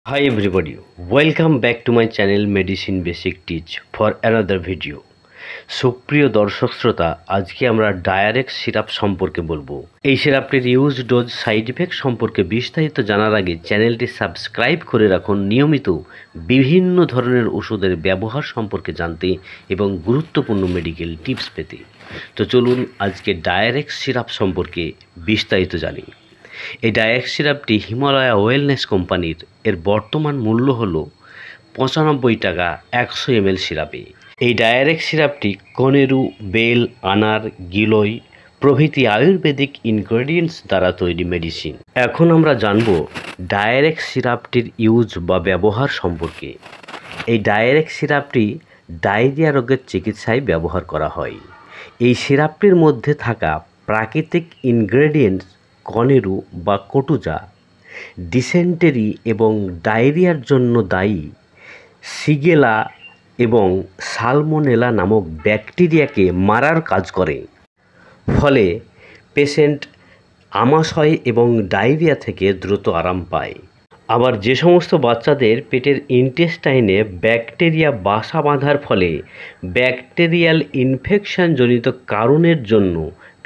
Hi everybody, welcome back to my channel Medicine Basic Teach for another video. সুপ্রিয় দর্শক শ্রোতা, আজকে আমরা ডায়ারেক্ট সিরাপ সম্পর্কে বলবো। এই সিরাপটির ইউজ, ডোজ, সাইড ইফেক্ট সম্পর্কে বিস্তারিত জানার আগে চ্যানেলটি সাবস্ক্রাইব করে রাখুন নিয়মিত বিভিন্ন ধরনের ওষুধের ব্যবহার সম্পর্কে জানতে এবং গুরুত্বপূর্ণ মেডিকেল টিপস পেতে। তো চলুন আজকে ডায়ারেক্ট সিরাপ সম্পর্কে বিস্তারিত জানি। এই ডায়ারেক্ট সিরাপটি হিমালয়া ওয়েলনেস কোম্পানির। এর বর্তমান মূল্য হল 95 টাকা 100 ml সিরাপে। এই ডায়ারেক্ট সিরাপটি কনেরু, বেল, আনার, গিলই প্রভৃতি আয়ুর্বেদিক ইনগ্রেডিয়েন্টস দ্বারা তৈরি মেডিসিন। এখন আমরা জানব ডায়ারেক্ট সিরাপটির ইউজ বা ব্যবহার সম্পর্কে। এই ডায়ারেক্ট সিরাপটি ডায়রিয়া রোগের চিকিৎসায় ব্যবহার করা হয়। এই সিরাপটির মধ্যে থাকা প্রাকৃতিক ইনগ্রেডিয়েন্টস কনেরু বা কটুজা ডিসেন্টেরি এবং ডায়রিয়ার জন্য দায়ী সিগেলা এবং সালমোনেলা নামক ব্যাকটেরিয়াকে মারার কাজ করে, ফলে পেশেন্ট আমাশয় এবং ডায়রিয়া থেকে দ্রুত আরাম পায়। আবার যে সমস্ত বাচ্চাদের পেটের ইন্টেস্টাইনে ব্যাকটেরিয়া বাসা বাঁধার ফলে ব্যাকটেরিয়াল ইনফেকশনজনিত কারণের জন্য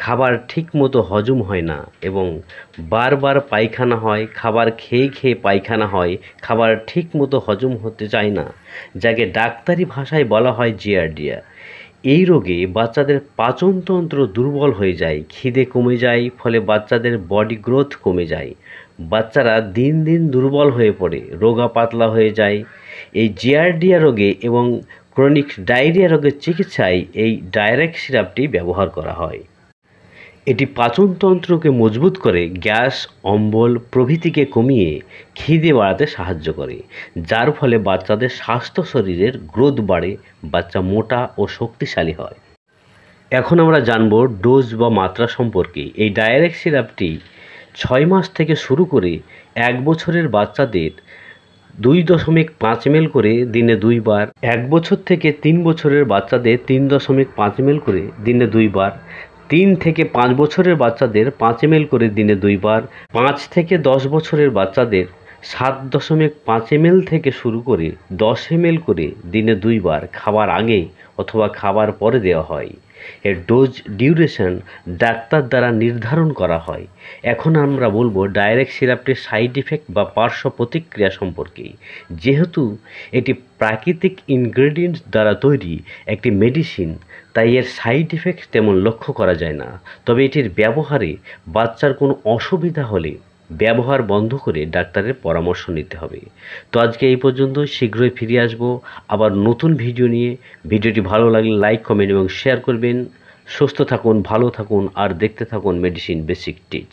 খাবার ঠিকমতো হজম হয় না এবং বারবার পায়খানা হয়, খাবার খেয়ে খেয়ে পায়খানা হয়, খাবার ঠিকমতো হজম হতে চায় না, যাকে ডাক্তারি ভাষায় বলা হয় জিয়ারডিয়া। এই রোগে বাচ্চাদের পাচনতন্ত্র দুর্বল হয়ে যায়, খিদে কমে যায়, ফলে বাচ্চাদের বডি গ্রোথ কমে যায়, বাচ্চারা দিন দিন দুর্বল হয়ে পড়ে, রোগা পাতলা হয়ে যায়। এই জিয়ারডিয়া রোগে এবং ক্রনিক ডায়রিয়া রোগের চিকিৎসায় এই ডায়ারেক্ট সিরাপটি ব্যবহার করা হয়। এটি পাচনতন্ত্রকে মজবুত করে, গ্যাস, অম্বল প্রভৃতিকে কমিয়ে খিদে বাড়াতে সাহায্য করে, যার ফলে বাচ্চাদের স্বাস্থ্য শরীরের গ্রোথ বাড়ে, বাচ্চা মোটা ও শক্তিশালী হয়। এখন আমরা জানব ডোজ বা মাত্রা সম্পর্কে। এই ডায়ারেক্ট সিরাপটি 6 মাস থেকে শুরু করে 1 বছরের বাচ্চাদের 2.5 ml করে দিনে 2 বার, 1 বছর থেকে 3 বছরের বাচ্চাদের 3.5 ml করে দিনে 2 বার, 3 থেকে 5 বছরের বাচ্চাদের 5 ml করে দিনে 2 বার, 5 থেকে 10 বছরের বাচ্চাদের 7.5 ml থেকে শুরু করে 10 ml করে দিনে 2 বার খাবার আগে অথবা খাবার পরে দেওয়া হয়। এর ডোজ ডিউরেশন ডাক্তার দ্বারা নির্ধারণ করা হয়। এখন আমরা বলবো ডায়ারেক্ট সিরাপটির সাইড ইফেক্ট বা পার্শ্ব প্রতিক্রিয়া সম্পর্কে। যেহেতু এটি প্রাকৃতিক ইনগ্রেডিয়েন্টস দ্বারা তৈরি একটি মেডিসিন, তাই এর সাইড ইফেক্ট তেমন লক্ষ্য করা যায় না। তবে এটির ব্যবহারে বাচ্চার কোনো অসুবিধা হলে ব্যবহার বন্ধ করে ডাক্তারের পরামর্শ নিতে হবে। তো আজকে এই পর্যন্ত, শীঘ্রই ফিরে আসবো আবার নতুন ভিডিও নিয়ে। ভিডিওটি ভালো লাগলে লাইক, কমেন্ট এবং শেয়ার করবেন। সুস্থ থাকুন, ভালো থাকুন আর দেখতে থাকুন মেডিসিন বেসিক টিচ।